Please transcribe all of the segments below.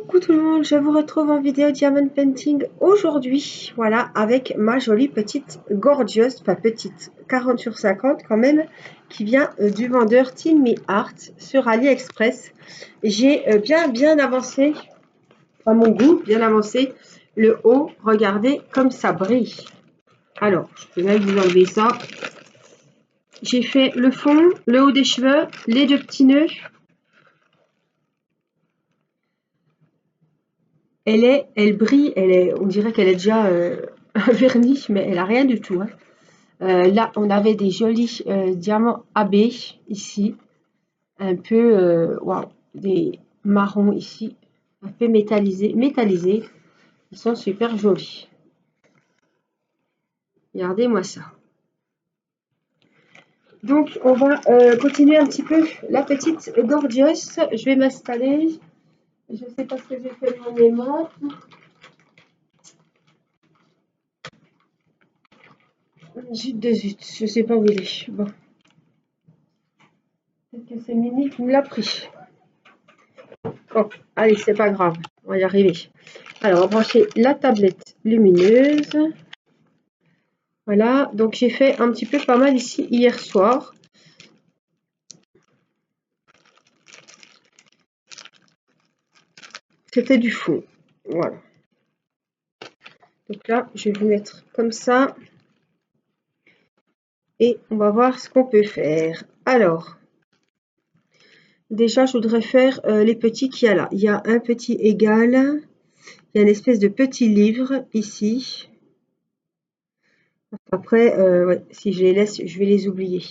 Coucou tout le monde, je vous retrouve en vidéo Diamond Painting aujourd'hui, voilà, avec ma jolie petite Gorgeous, pas petite, 40 sur 50 quand même, qui vient du vendeur Team Me Art sur AliExpress. J'ai bien avancé, à mon goût, bien avancé, le haut, regardez comme ça brille. Alors, je peux même vous enlever ça. J'ai fait le fond, le haut des cheveux, les deux petits nœuds. Elle brille, on dirait qu'elle est déjà vernie, mais elle a rien du tout. Hein. Là, on avait des jolis diamants AB ici, un peu, waouh, des marrons ici, un peu métallisés. Ils sont super jolis. Regardez-moi ça. Donc, on va continuer un petit peu la petite Gorgeous. Je vais m'installer. Je ne sais pas ce que j'ai fait de mon aimant. Zut de zut, je sais pas où il est. Bon. Peut-être que c'est Mini qui me l'a pris. Bon, allez, c'est pas grave, on va y arriver. Alors, on va brancher la tablette lumineuse. Voilà, donc j'ai fait un petit peu pas mal ici hier soir. C'était du fond, voilà. Donc là, je vais vous mettre comme ça. Et on va voir ce qu'on peut faire. Alors, déjà, je voudrais faire les petits qu'il y a là. Il y a un petit égal. Il y a une espèce de petit livre ici. Après, ouais, si je les laisse, je vais les oublier.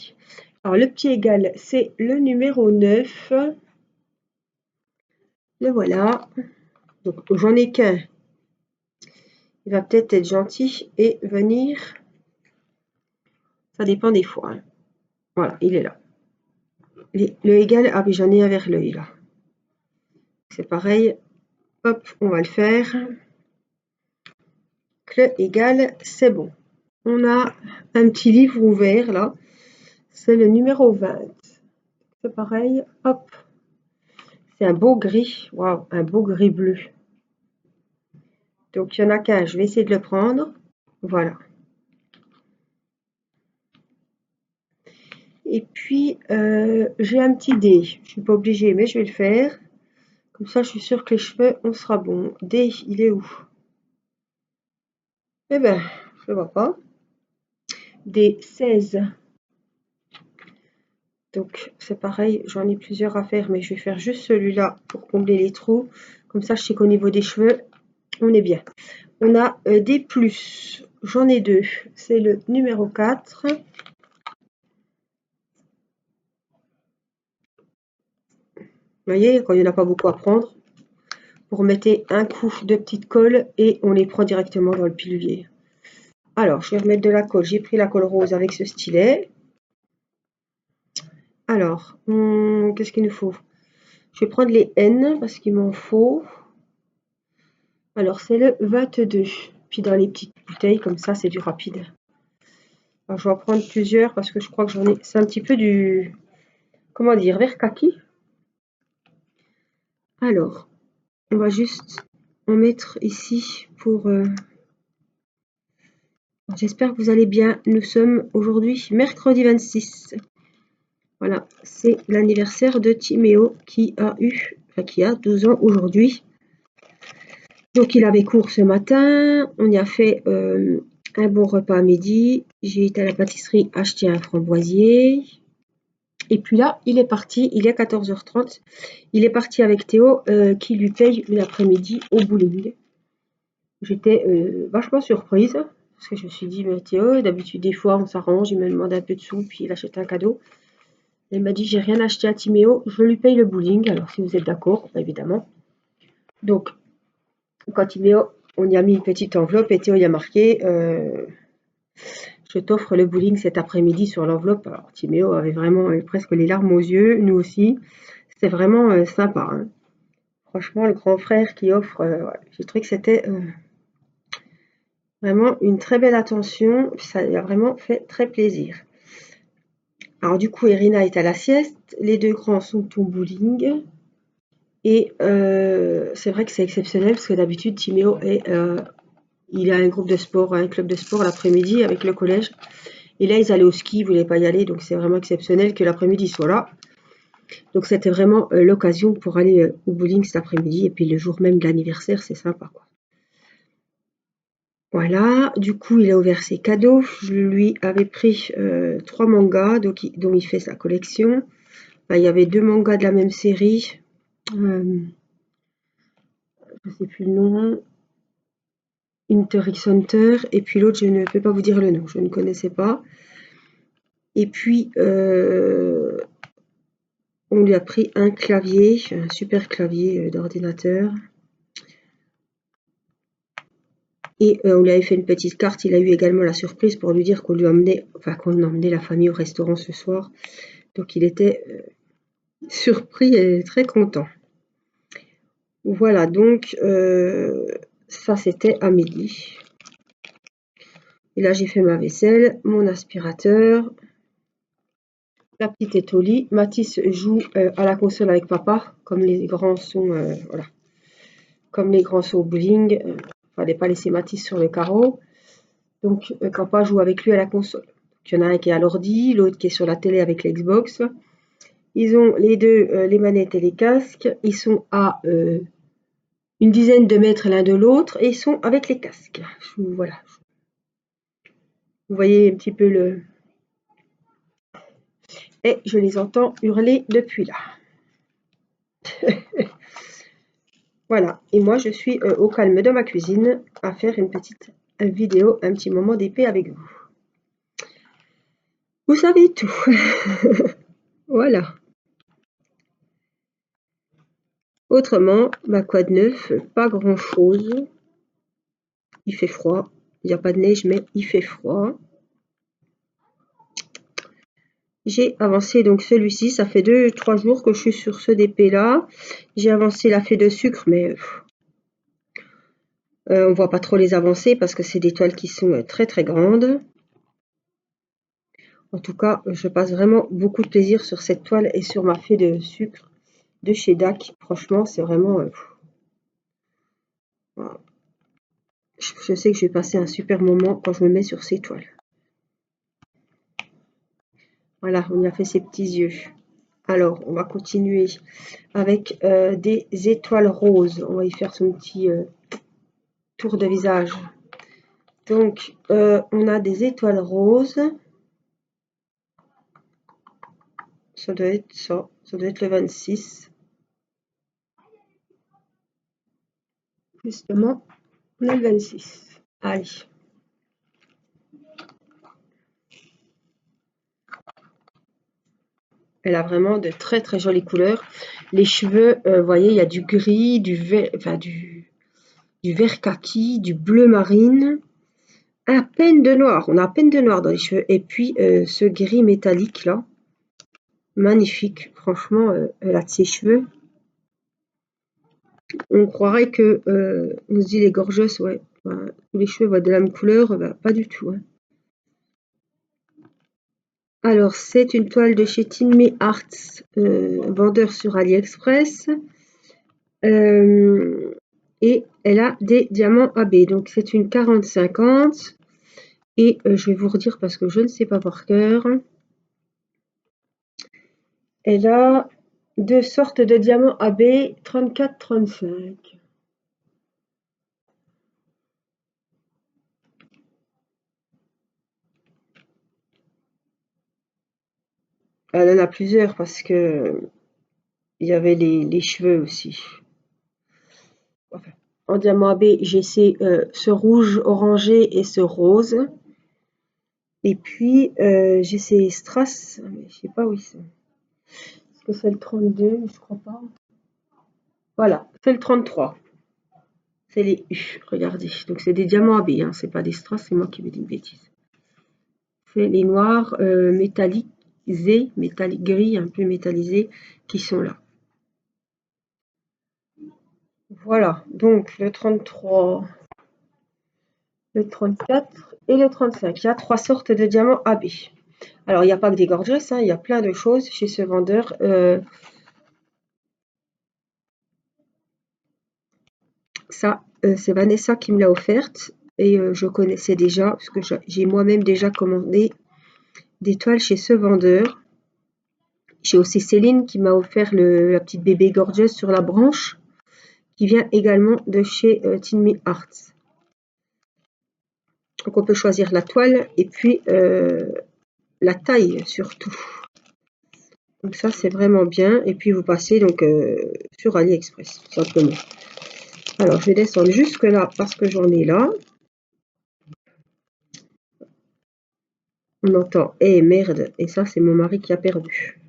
Alors, le petit égal, c'est le numéro 9. Le voilà. Donc, j'en ai qu'un. Il va peut-être être gentil et venir. Ça dépend des fois. Hein. Voilà, il est là. Le égal, ah oui, j'en ai un vers l'œil là. C'est pareil. Hop, on va le faire. Le égal, c'est bon. On a un petit livre ouvert là. C'est le numéro 20. C'est pareil. Hop. C'est un beau gris. Waouh, un beau gris bleu. Donc, il n'y en a qu'un. Je vais essayer de le prendre. Voilà. Et puis, j'ai un petit dé. Je ne suis pas obligée, mais je vais le faire. Comme ça, je suis sûre que les cheveux, on sera bon. Dé, il est où? Eh ben, je ne le vois pas. Dé 16. Donc, c'est pareil, j'en ai plusieurs à faire, mais je vais faire juste celui-là pour combler les trous. Comme ça, je sais qu'au niveau des cheveux, on est bien. On a des plus. J'en ai deux. C'est le numéro 4. Vous voyez, quand il n'y en a pas beaucoup à prendre, vous remettez un coup de petite colle et on les prend directement dans le pilulier. Alors, je vais remettre de la colle. J'ai pris la colle rose avec ce stylet. Alors, qu'est-ce qu'il nous faut? Je vais prendre les N parce qu'il m'en faut. Alors, c'est le 22. Puis dans les petites bouteilles, comme ça, c'est du rapide. Alors, je vais en prendre plusieurs parce que je crois que j'en ai... C'est un petit peu du... Comment dire? Vert kaki. Alors, on va juste en mettre ici pour... J'espère que vous allez bien. Nous sommes aujourd'hui mercredi 26. Voilà, c'est l'anniversaire de Timéo qui a 12 ans aujourd'hui. Donc il avait cours ce matin, on y a fait un bon repas à midi. J'ai été à la pâtisserie acheter un framboisier. Et puis là, il est parti, il est 14h30. Il est parti avec Théo qui lui paye une après-midi au bowling. J'étais vachement surprise parce que je me suis dit, mais Théo, d'habitude des fois on s'arrange, il me demande un peu de sous puis il achète un cadeau. Il m'a dit, j'ai rien acheté à Timéo, je lui paye le bowling. Alors si vous êtes d'accord, évidemment. Donc, quand Timéo, on y a mis une petite enveloppe et Théo y a marqué je t'offre le bowling cet après-midi sur l'enveloppe. Alors Timéo avait vraiment presque les larmes aux yeux, nous aussi. C'était vraiment sympa. Hein. Franchement, le grand frère qui offre, ouais, j'ai trouvé que c'était vraiment une très belle attention. Ça lui a vraiment fait très plaisir. Alors du coup, Irina est à la sieste. Les deux grands sont au bowling. Et c'est vrai que c'est exceptionnel parce que d'habitude, Timéo il a un groupe de sport, un club de sport l'après-midi avec le collège. Et là, ils allaient au ski, ils voulaient pas y aller, donc c'est vraiment exceptionnel que l'après-midi soit là. Donc c'était vraiment l'occasion pour aller au bowling cet après-midi. Et puis le jour même de l'anniversaire, c'est sympa, quoi. Voilà, du coup, il a ouvert ses cadeaux. Je lui avais pris 3 mangas dont il fait sa collection. Enfin, il y avait 2 mangas de la même série. Je ne sais plus le nom. Hunter x Hunter. Et puis l'autre, je ne peux pas vous dire le nom, je ne connaissais pas. Et puis, on lui a pris un clavier, un super clavier d'ordinateur. Et on lui avait fait une petite carte. Il a eu également la surprise pour lui dire qu'on emmenait la famille au restaurant ce soir. Donc il était surpris et très content. Voilà, donc ça c'était à midi. Et là j'ai fait ma vaisselle, mon aspirateur. La petite est au lit. Mathis joue à la console avec papa, comme les grands sont, voilà, comme les grands sont au bowling. Fallait pas laisser Mathis sur le carreau. Donc papa joue avec lui à la console. Il y en a un qui est à l'ordi, l'autre qui est sur la télé avec l'Xbox. Ils ont les deux les manettes et les casques. Ils sont à une dizaine de mètres l'un de l'autre et ils sont avec les casques. Voilà. Vous voyez un petit peu le... Et je les entends hurler depuis là. Voilà. Et moi, je suis au calme de ma cuisine à faire une petite vidéo, un petit moment d'épée avec vous. Vous savez tout. Voilà. Autrement, quoi de neuf? Pas grand-chose. Il fait froid. Il n'y a pas de neige, mais il fait froid. J'ai avancé donc celui-ci. Ça fait 2-3 jours que je suis sur ce DP-là. J'ai avancé la fée de sucre, mais on voit pas trop les avancées parce que c'est des toiles qui sont très très grandes. En tout cas, je passe vraiment beaucoup de plaisir sur cette toile et sur ma fée de sucre de chez DAC. Franchement, c'est vraiment... voilà. Je sais que je vais passer un super moment quand je me mets sur ces toiles. Voilà, on y a fait ses petits yeux. Alors, on va continuer avec des étoiles roses. On va y faire son petit tour de visage. Donc, on a des étoiles roses. Ça doit être ça. Ça doit être le 26. Justement, on a le 26. Allez. Elle a vraiment de très très jolies couleurs. Les cheveux, vous voyez, il y a du gris, du vert, enfin du vert kaki, du bleu marine, à peine de noir. On a à peine de noir dans les cheveux. Et puis ce gris métallique là, magnifique. Franchement, elle a de ses cheveux. On croirait que on se dit les gorgeusses, ouais, tous les cheveux de la même couleur, pas du tout. Hein. Alors, c'est une toile de chez Tinmay Arts, vendeur sur AliExpress. Et elle a des diamants AB. Donc, c'est une 40-50. Et je vais vous redire parce que je ne sais pas par cœur. Elle a 2 sortes de diamants AB 34-35. Elle en a plusieurs parce que il y avait les cheveux aussi. Enfin, en diamant AB, j'ai ce rouge orangé et ce rose. Et puis, j'ai ces strass, mais je sais pas où ils sont. Est-ce que c'est le 32? Je crois pas. Voilà, c'est le 33. C'est les U, regardez. Donc, c'est des diamants AB, hein. C'est pas des strass, c'est moi qui vous dis une bêtise. C'est les noirs métallisés, métalliques gris, un peu métallisés, qui sont là. Voilà, donc le 33, le 34 et le 35. Il y a 3 sortes de diamants AB. Alors, il n'y a pas que des gorgeous, hein, il y a plein de choses chez ce vendeur. Ça, c'est Vanessa qui me l'a offerte et je connaissais déjà parce que j'ai moi-même déjà commandé des toiles chez ce vendeur. J'ai aussi Céline qui m'a offert la petite bébé Gorgeous sur la branche qui vient également de chez Tinmi Arts. Donc on peut choisir la toile et puis la taille surtout. Donc ça c'est vraiment bien et puis vous passez donc sur AliExpress tout simplement. Alors je vais descendre jusque là parce que j'en ai là. On entend eh merde et ça c'est mon mari qui a perdu.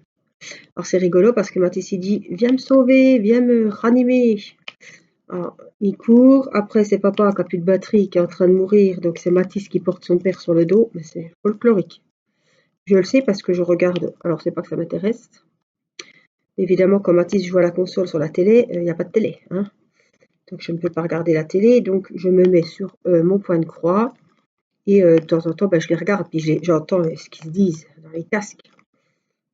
Alors c'est rigolo parce que Mathis il dit viens me sauver, viens me ranimer. Alors, il court, après c'est papa qui a plus de batterie qui est en train de mourir, donc c'est Mathis qui porte son père sur le dos, mais c'est folklorique. Je le sais parce que je regarde, alors c'est pas que ça m'intéresse. Évidemment quand Mathis joue à la console sur la télé, il n'y a pas de télé, hein. Donc je ne peux pas regarder la télé, donc je me mets sur mon point de croix et de temps en temps je les regarde, puis j'entends ce qu'ils se disent dans les casques.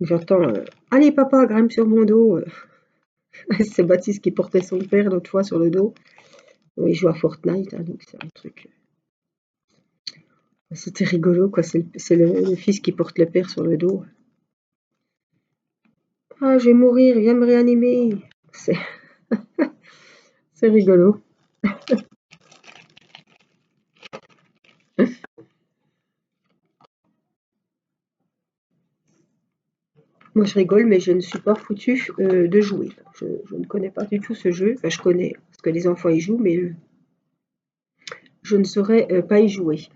J'entends allez papa, grimpe sur mon dos. C'est Baptiste qui portait son père l'autre fois sur le dos. Il joue à Fortnite, hein, donc c'est un truc. C'était rigolo, quoi. C'est le fils qui porte le père sur le dos. Ah, je vais mourir, viens me réanimer. C'est rigolo. Moi, je rigole, mais je ne suis pas foutue de jouer. Je ne connais pas du tout ce jeu. Enfin, je connais parce que les enfants y jouent, mais je ne saurais pas y jouer.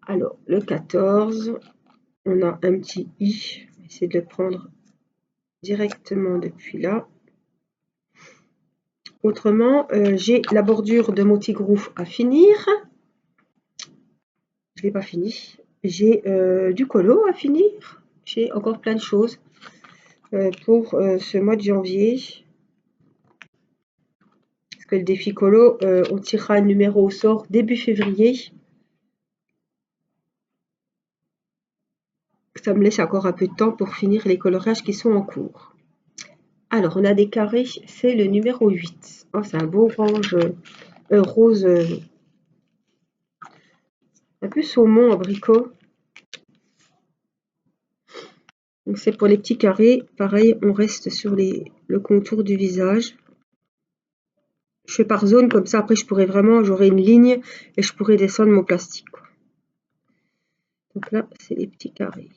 Alors, le 14, on a un petit i. Je vais essayer de le prendre directement depuis là. Autrement, j'ai la bordure de mon tigrou à finir. Je ne l'ai pas fini. J'ai du colo à finir. J'ai encore plein de choses pour ce mois de janvier. Parce que le défi colo, on tirera un numéro au sort début février. Ça me laisse encore un peu de temps pour finir les colorages qui sont en cours. Alors, on a des carrés, c'est le numéro 8. Oh, c'est un beau orange rose, un peu saumon abricot. Donc c'est pour les petits carrés. Pareil, on reste sur le contour du visage. Je fais par zone, comme ça après j'aurai une ligne et je pourrai descendre mon plastique, quoi. Donc là, c'est les petits carrés.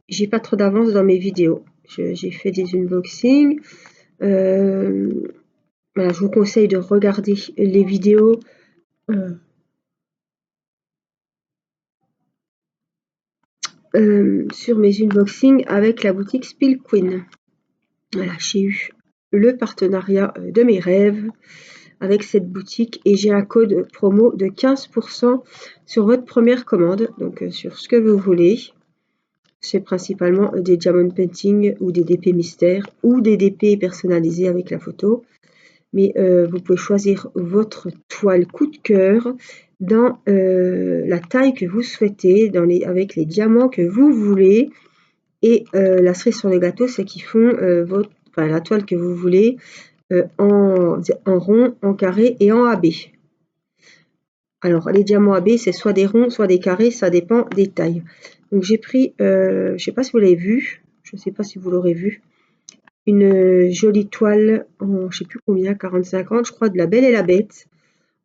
J'ai pas trop d'avance dans mes vidéos. J'ai fait des unboxings. Voilà, je vous conseille de regarder les vidéos sur mes unboxings avec la boutique Spill Queen. Voilà, j'ai eu le partenariat de mes rêves avec cette boutique et j'ai un code promo de 15% sur votre première commande, donc sur ce que vous voulez. C'est principalement des diamond painting ou des DP mystères ou des DP personnalisés avec la photo. Mais vous pouvez choisir votre toile coup de cœur dans la taille que vous souhaitez, avec les diamants que vous voulez. Et la cerise sur le gâteau, c'est qu'ils font la toile que vous voulez en rond, en carré et en AB. Alors, les diamants AB, c'est soit des ronds, soit des carrés, ça dépend des tailles. Donc, j'ai pris, je ne sais pas si vous l'avez vu, je ne sais pas si vous l'aurez vu, une jolie toile en, je ne sais plus combien, 40-50, je crois, de La Belle et la Bête,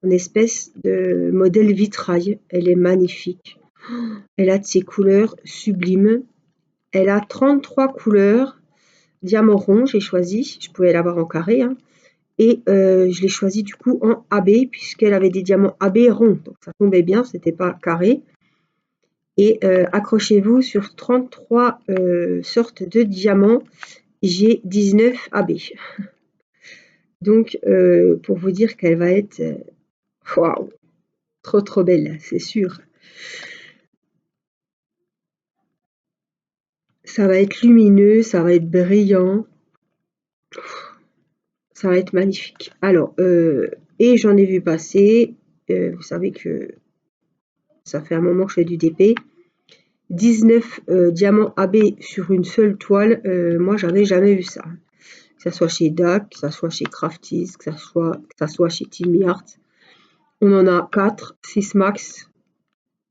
en espèce de modèle vitrail. Elle est magnifique. Elle a de ces couleurs sublimes. Elle a 33 couleurs. Diamant rond, j'ai choisi. Je pouvais l'avoir en carré, hein. Et je l'ai choisi du coup en AB puisqu'elle avait des diamants AB ronds. Donc ça tombait bien, c'était pas carré. Et accrochez-vous, sur 33 sortes de diamants, j'ai 19 AB. Donc pour vous dire qu'elle va être waouh, trop belle, c'est sûr. Ça va être lumineux, ça va être brillant. Ça va être magnifique. Alors, et j'en ai vu passer, vous savez que ça fait un moment que je fais du DP, 19 diamants AB sur une seule toile, moi j'avais jamais vu ça. que ça soit chez DAC, que ça soit chez Crafties, que ça soit chez Team Art. On en a 4, 6 max.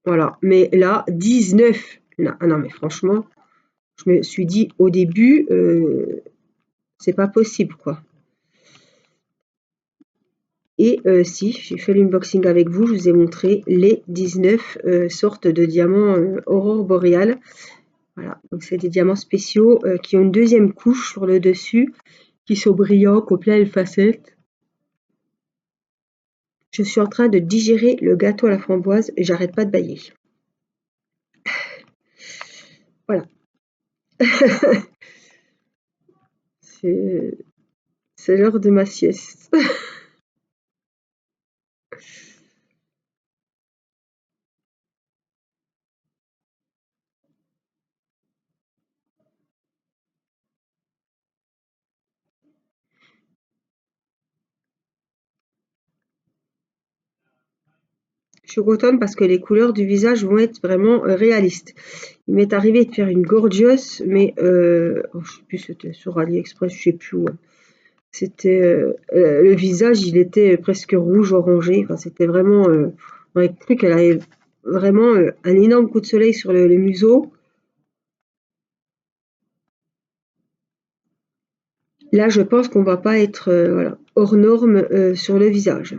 Voilà. Mais là, 19. Non, mais franchement, je me suis dit au début, c'est pas possible, quoi. Et si, j'ai fait l'unboxing avec vous, je vous ai montré les 19 sortes de diamants aurore boréale. Voilà, donc c'est des diamants spéciaux qui ont une deuxième couche sur le dessus, qui sont brillants, qui ont plein de facettes. Je suis en train de digérer le gâteau à la framboise et j'arrête pas de bâiller. Voilà. C'est l'heure de ma sieste. Je suis contente parce que les couleurs du visage vont être vraiment réalistes. Il m'est arrivé de faire une gorgeous, mais je sais plus, c'était sur AliExpress, je sais plus où. C'était le visage, il était presque rouge orangé. Enfin, c'était vraiment. On aurait cru qu'elle avait vraiment un énorme coup de soleil sur le museau. Là, je pense qu'on va pas être voilà, hors norme sur le visage.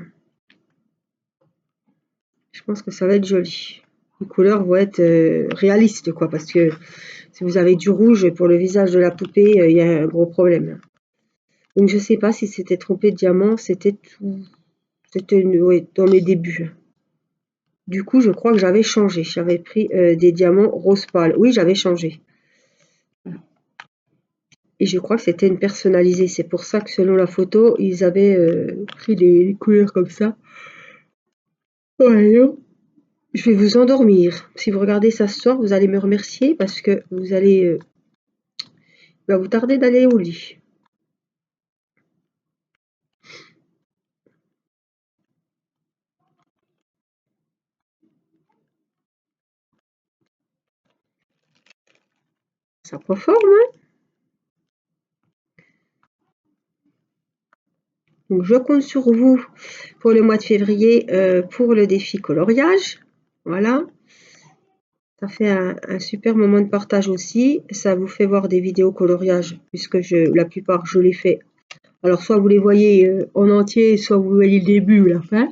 Je pense que ça va être joli. Les couleurs vont être réalistes, quoi, parce que si vous avez du rouge pour le visage de la poupée, il y a un gros problème. Donc je sais pas si c'était trompé de diamant, c'était tout. C'était ouais, dans mes débuts. Du coup, je crois que j'avais changé. J'avais pris des diamants rose pâle. Oui, j'avais changé. Et je crois que c'était une personnalisée. C'est pour ça que selon la photo, ils avaient pris des couleurs comme ça. Ouais, je vais vous endormir. Si vous regardez ça ce soir, vous allez me remercier parce que vous allez va vous tarder d'aller au lit. Ça prend forme, hein? Donc je compte sur vous pour le mois de février pour le défi coloriage. Voilà. Ça fait un super moment de partage aussi. Ça vous fait voir des vidéos coloriage puisque la plupart je les fais. Alors soit vous les voyez en entier, soit vous voyez le début ou la fin.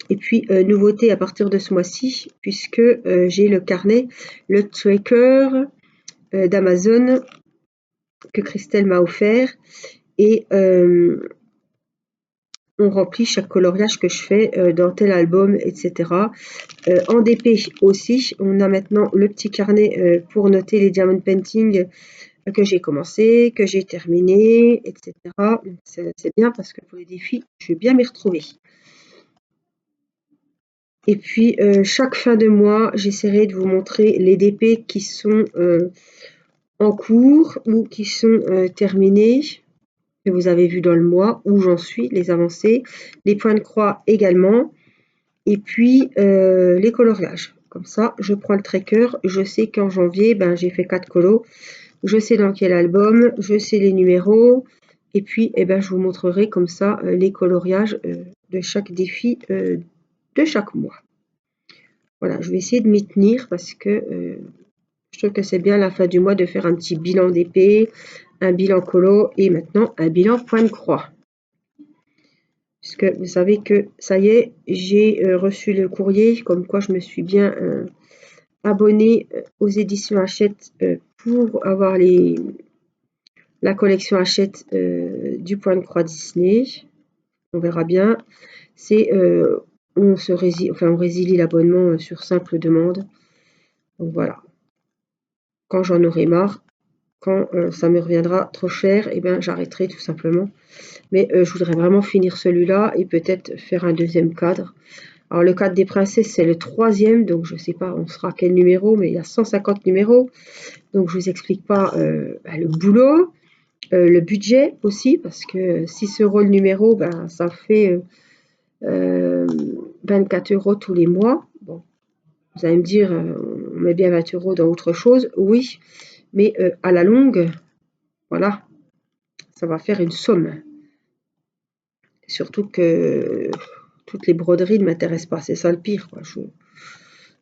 Et puis nouveauté à partir de ce mois-ci puisque j'ai le carnet, le tracker d'Amazon que Christelle m'a offert et on remplit chaque coloriage que je fais dans tel album, etc. En DP aussi, on a maintenant le petit carnet pour noter les diamond painting que j'ai commencé, que j'ai terminé, etc. C'est bien parce que pour les défis, je vais bien m'y retrouver. Et puis, chaque fin de mois, j'essaierai de vous montrer les DP qui sont en cours ou qui sont terminés, que vous avez vu dans le mois, où j'en suis, les avancées, les points de croix également, et puis les coloriages. Comme ça, je prends le tracker, je sais qu'en janvier, ben, j'ai fait 4 colos, je sais dans quel album, je sais les numéros, et puis eh ben, je vous montrerai comme ça les coloriages de chaque défi de chaque mois. Voilà, je vais essayer de m'y tenir parce que je trouve que c'est bien à la fin du mois de faire un petit bilan d'épée, un bilan colo et maintenant un bilan point de croix. Puisque vous savez que ça y est, j'ai reçu le courrier comme quoi je me suis bien abonnée aux éditions Hachette pour avoir la collection Hachette du point de croix Disney. On verra bien. C'est on résilie l'abonnement sur simple demande. Donc voilà. Quand j'en aurai marre, quand ça me reviendra trop cher, et ben j'arrêterai tout simplement. Mais je voudrais vraiment finir celui-là et peut-être faire un deuxième cadre. Alors le cadre des princesses, c'est le 3e, donc je ne sais pas on sera à quel numéro, mais il y a 150 numéros. Donc je ne vous explique pas le boulot, le budget aussi, parce que 6 € le numéro, ben, ça fait 24 € tous les mois. Bon, vous allez me dire, on met bien 20 € dans autre chose. Oui, mais à la longue, Voilà, ça va faire une somme. Surtout que toutes les broderies ne m'intéressent pas, c'est ça le pire, quoi.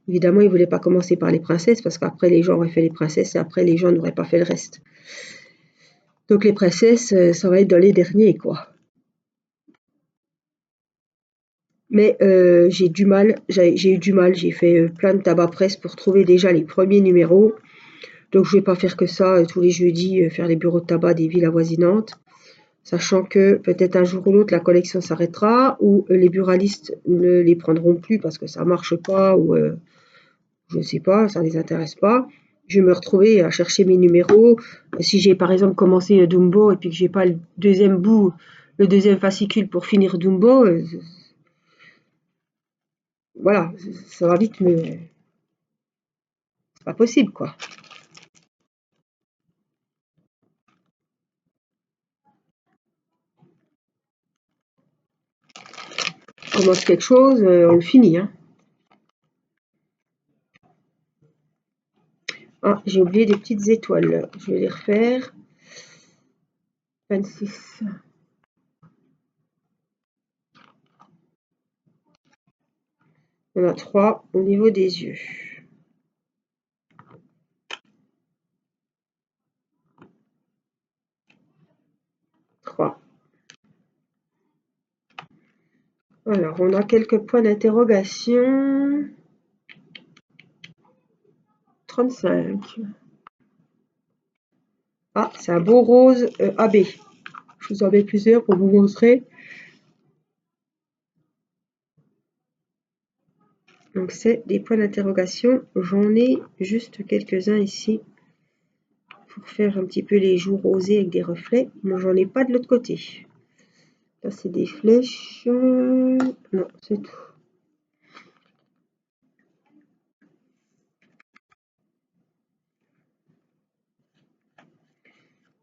Évidemment, ils ne voulaient pas commencer par les princesses parce qu'après les gens auraient fait les princesses et après les gens n'auraient pas fait le reste. Donc les princesses, ça va être dans les derniers, quoi. Mais j'ai eu du mal, j'ai fait plein de tabac presse pour trouver déjà les premiers numéros. Donc je vais pas faire que ça tous les jeudis, faire les bureaux de tabac des villes avoisinantes, sachant que peut-être un jour ou l'autre la collection s'arrêtera ou les buralistes ne les prendront plus parce que ça marche pas ou je ne sais pas, ça les intéresse pas. Je vais me retrouver à chercher mes numéros. Si j'ai par exemple commencé Dumbo et puis que j'ai pas le deuxième bout, le deuxième fascicule pour finir Dumbo, voilà, ça va vite, mais c'est pas possible, quoi. On commence quelque chose, on le finit, hein. Ah, j'ai oublié des petites étoiles. Je vais les refaire. 26. Il y en a 3 au niveau des yeux. 3. Alors, on a quelques points d'interrogation. 35. Ah, c'est un beau rose AB. Je vous en mets plusieurs pour vous montrer. Donc, c'est des points d'interrogation. J'en ai juste quelques-uns ici pour faire un petit peu les joues rosés avec des reflets. Mais j'en ai pas de l'autre côté. Là, c'est des flèches. Non, c'est tout.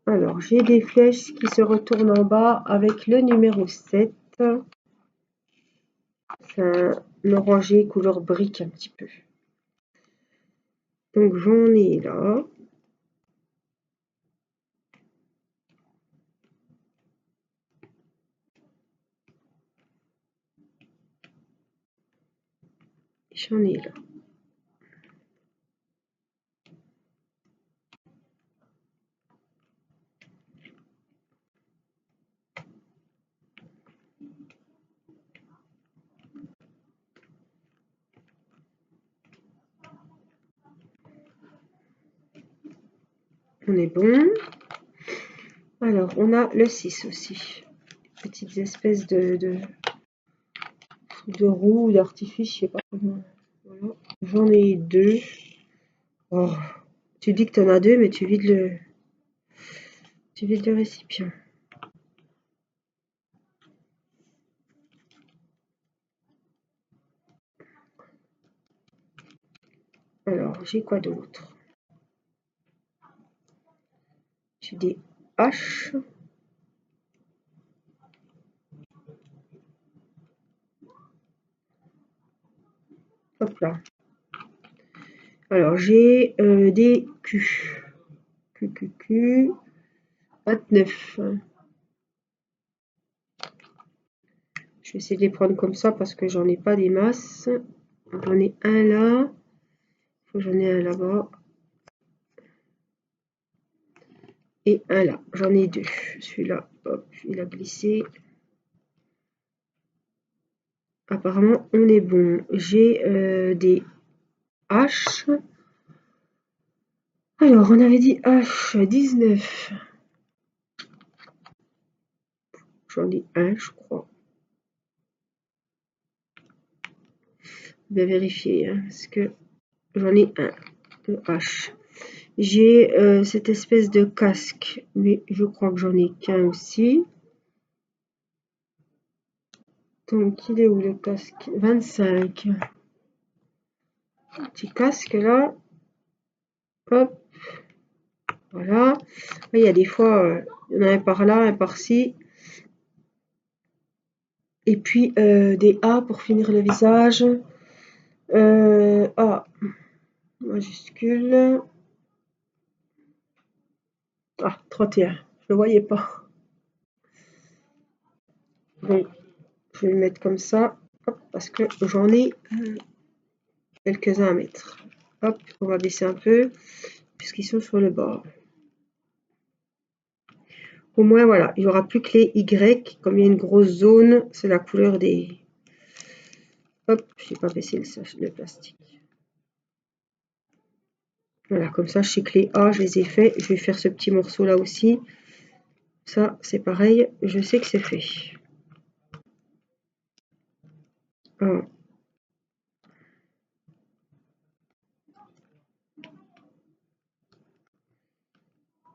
Alors, j'ai des flèches qui se retournent en bas avec le numéro 7. C'est un orangé couleur brique un petit peu. Donc, j'en ai là. J'en ai là. On est bon. Alors, on a le 6 aussi. Petites espèces de roues, d'artifice, je sais pas comment. Voilà. J'en ai 2. Oh, tu dis que tu en as 2, mais tu vides le récipient. Alors, j'ai quoi d'autre? J'ai des haches. Hop là. Alors, j'ai des Q. Q. 29. Je vais essayer de les prendre comme ça parce que j'en ai pas des masses. J'en ai un là. J'en ai un là-bas. Et un là. J'en ai 2. Celui-là, hop, il a glissé. Apparemment, on est bon. J'ai des H. Alors, on avait dit H 19. J'en ai un, je crois. Je vais vérifier, hein, parce que j'en ai un de H. J'ai cette espèce de casque, mais je crois que j'en ai qu'un aussi. Donc, il est où le casque? 25. Petit casque là. Hop. Voilà. Il y a des fois, il y en a un par là, un par-ci. Et puis des A pour finir le visage. A majuscule. Ah, 31, je le voyais pas. Donc, je vais le mettre comme ça, hop, parce que j'en ai quelques-uns à mettre. Hop, on va baisser un peu, puisqu'ils sont sur le bord. Au moins, voilà, il n'y aura plus que les Y. Comme il y a une grosse zone, c'est la couleur des... Hop, je n'ai pas baissé le plastique. Voilà, comme ça, je sais que les A, je les ai faits. Je vais faire ce petit morceau là aussi. Ça, c'est pareil, je sais que c'est fait. Ah.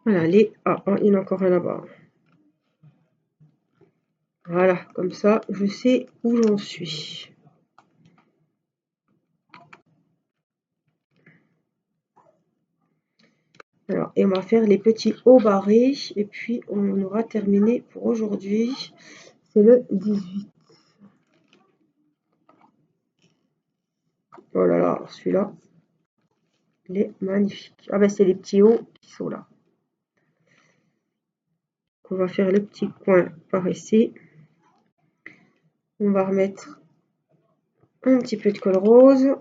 Voilà, les A. Ah, il y en a encore un là-bas. Voilà, comme ça, je sais où j'en suis. Alors, et on va faire les petits hauts barrés. Et puis, on aura terminé pour aujourd'hui. C'est le 18. Oh là là, celui-là, il est magnifique. Ah ben, c'est les petits hauts qui sont là. On va faire le petit coin par ici. On va remettre un petit peu de colle rose.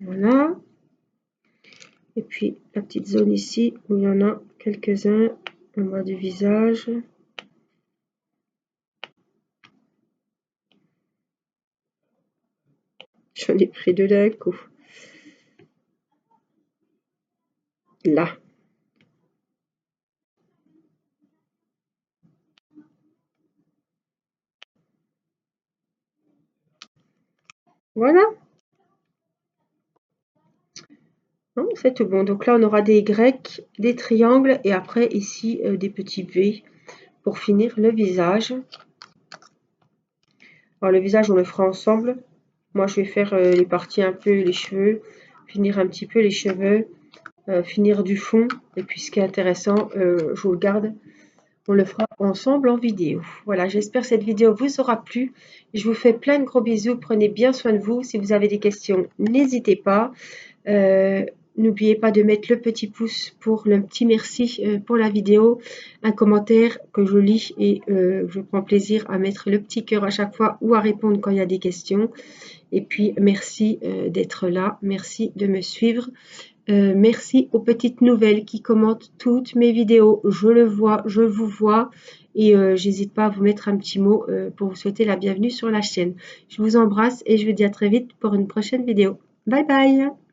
Voilà. Et puis la petite zone ici où il y en a quelques-uns en bas du visage. J'en ai pris deux d'un coup. Là. Voilà. Non, c'est tout bon. Donc là, on aura des Y, des triangles et après ici des petits V pour finir le visage. Alors le visage, on le fera ensemble. Moi, je vais faire les parties un peu, les cheveux, finir un petit peu les cheveux, finir du fond. Et puis ce qui est intéressant, je vous le garde. On le fera ensemble en vidéo. Voilà, j'espère que cette vidéo vous aura plu. Je vous fais plein de gros bisous. Prenez bien soin de vous. Si vous avez des questions, n'hésitez pas. N'oubliez pas de mettre le petit pouce pour le petit merci pour la vidéo, un commentaire que je lis et je prends plaisir à mettre le petit cœur à chaque fois ou à répondre quand il y a des questions. Et puis, merci d'être là. Merci de me suivre. Merci aux petites nouvelles qui commentent toutes mes vidéos. Je le vois, je vous vois et j'hésite pas à vous mettre un petit mot pour vous souhaiter la bienvenue sur la chaîne. Je vous embrasse et je vous dis à très vite pour une prochaine vidéo. Bye bye!